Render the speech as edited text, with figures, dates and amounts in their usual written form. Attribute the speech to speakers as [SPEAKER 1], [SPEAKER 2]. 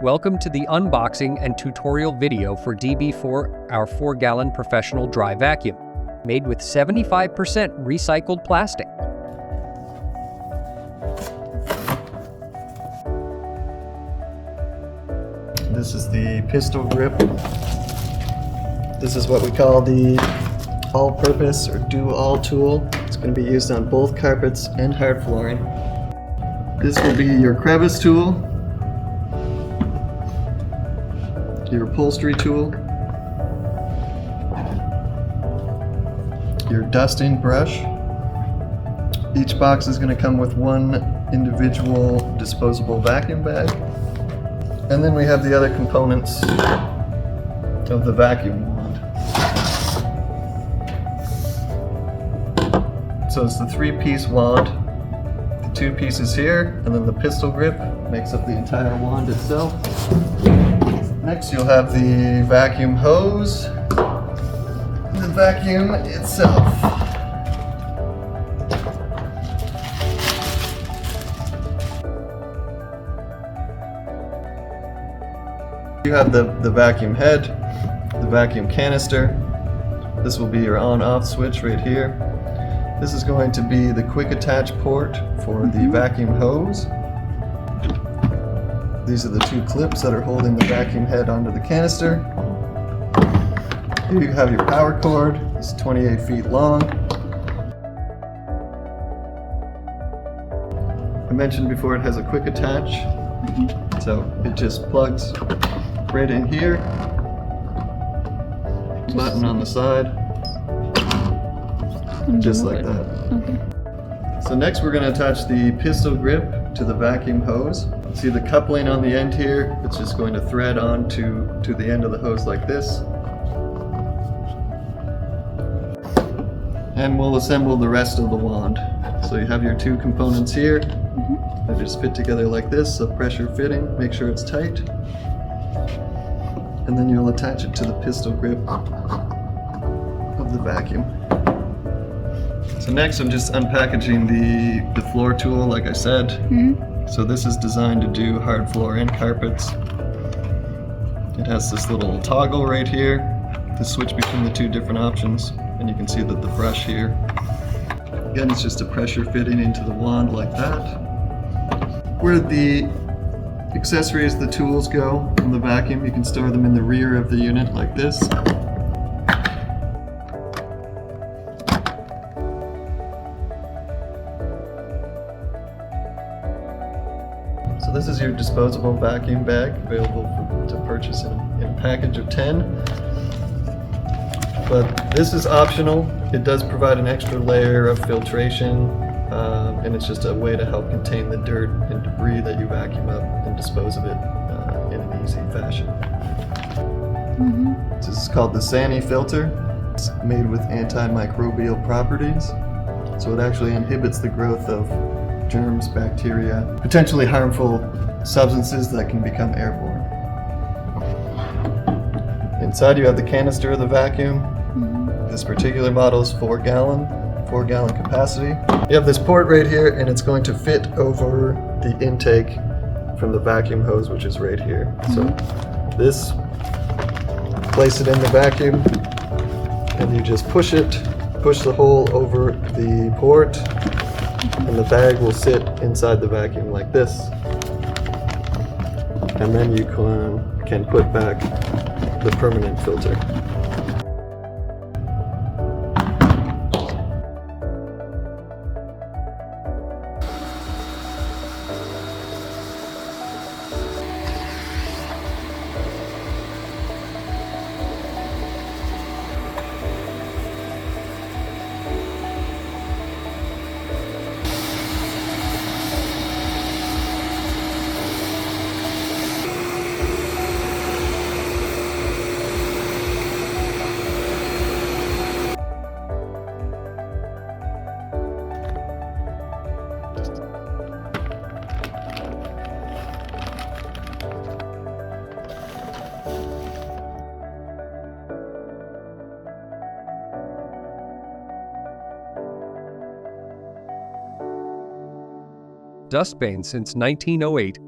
[SPEAKER 1] Welcome to the unboxing and tutorial video for DB4, our 4-gallon professional dry vacuum, made with 75% recycled plastic.
[SPEAKER 2] This is the pistol grip. This is what we call the all-purpose or do-all tool. It's going to be used on both carpets and hard flooring. This will be your crevice tool, your upholstery tool, your dusting brush. Each box is going to come with one individual disposable vacuum bag. And then we have the other components of the vacuum wand. So it's the 3-piece wand, the 2 pieces here, and then the pistol grip makes up the entire wand itself. Next you'll have the vacuum hose, and the vacuum itself. You have the vacuum head, the vacuum canister. This will be your on-off switch right here. This is going to be the quick attach port for the vacuum hose. These are the 2 clips that are holding the vacuum head onto the canister. Here you have your power cord. It's 28 feet long. I mentioned before it has a quick attach, so it just plugs right in here, button on the side, just like that. Okay. So next we're going to attach the pistol grip to the vacuum hose. See the coupling on the end here? It's just going to thread on to the end of the hose like this. And we'll assemble the rest of the wand. So you have your 2 components here. They just fit together like this, a pressure fitting, make sure it's tight. And then you'll attach it to the pistol grip of the vacuum. So next I'm just unpackaging the floor tool, like I said. So this is designed to do hard floor and carpets. It has this little toggle right here to switch between the 2 different options. And you can see that the brush here, again, it's just a pressure fitting into the wand like that. Where the accessories, the tools go from the vacuum, you can store them in the rear of the unit like this. So this is your disposable vacuum bag, available to purchase in a package of 10. But this is optional. It does provide an extra layer of filtration, and it's just a way to help contain the dirt and debris that you vacuum up and dispose of it in an easy fashion. This is called the Sanifilter. It's made with antimicrobial properties, so it actually inhibits the growth of germs, bacteria, potentially harmful substances that can become airborne. Inside you have the canister of the vacuum. This particular model is 4-gallon capacity. You have this port right here, and it's going to fit over the intake from the vacuum hose, which is right here. So this, place it in the vacuum, and you just push the hole over the port, and the bag will sit inside the vacuum like this. And then you can put back the permanent filter.
[SPEAKER 1] Dustbane since 1908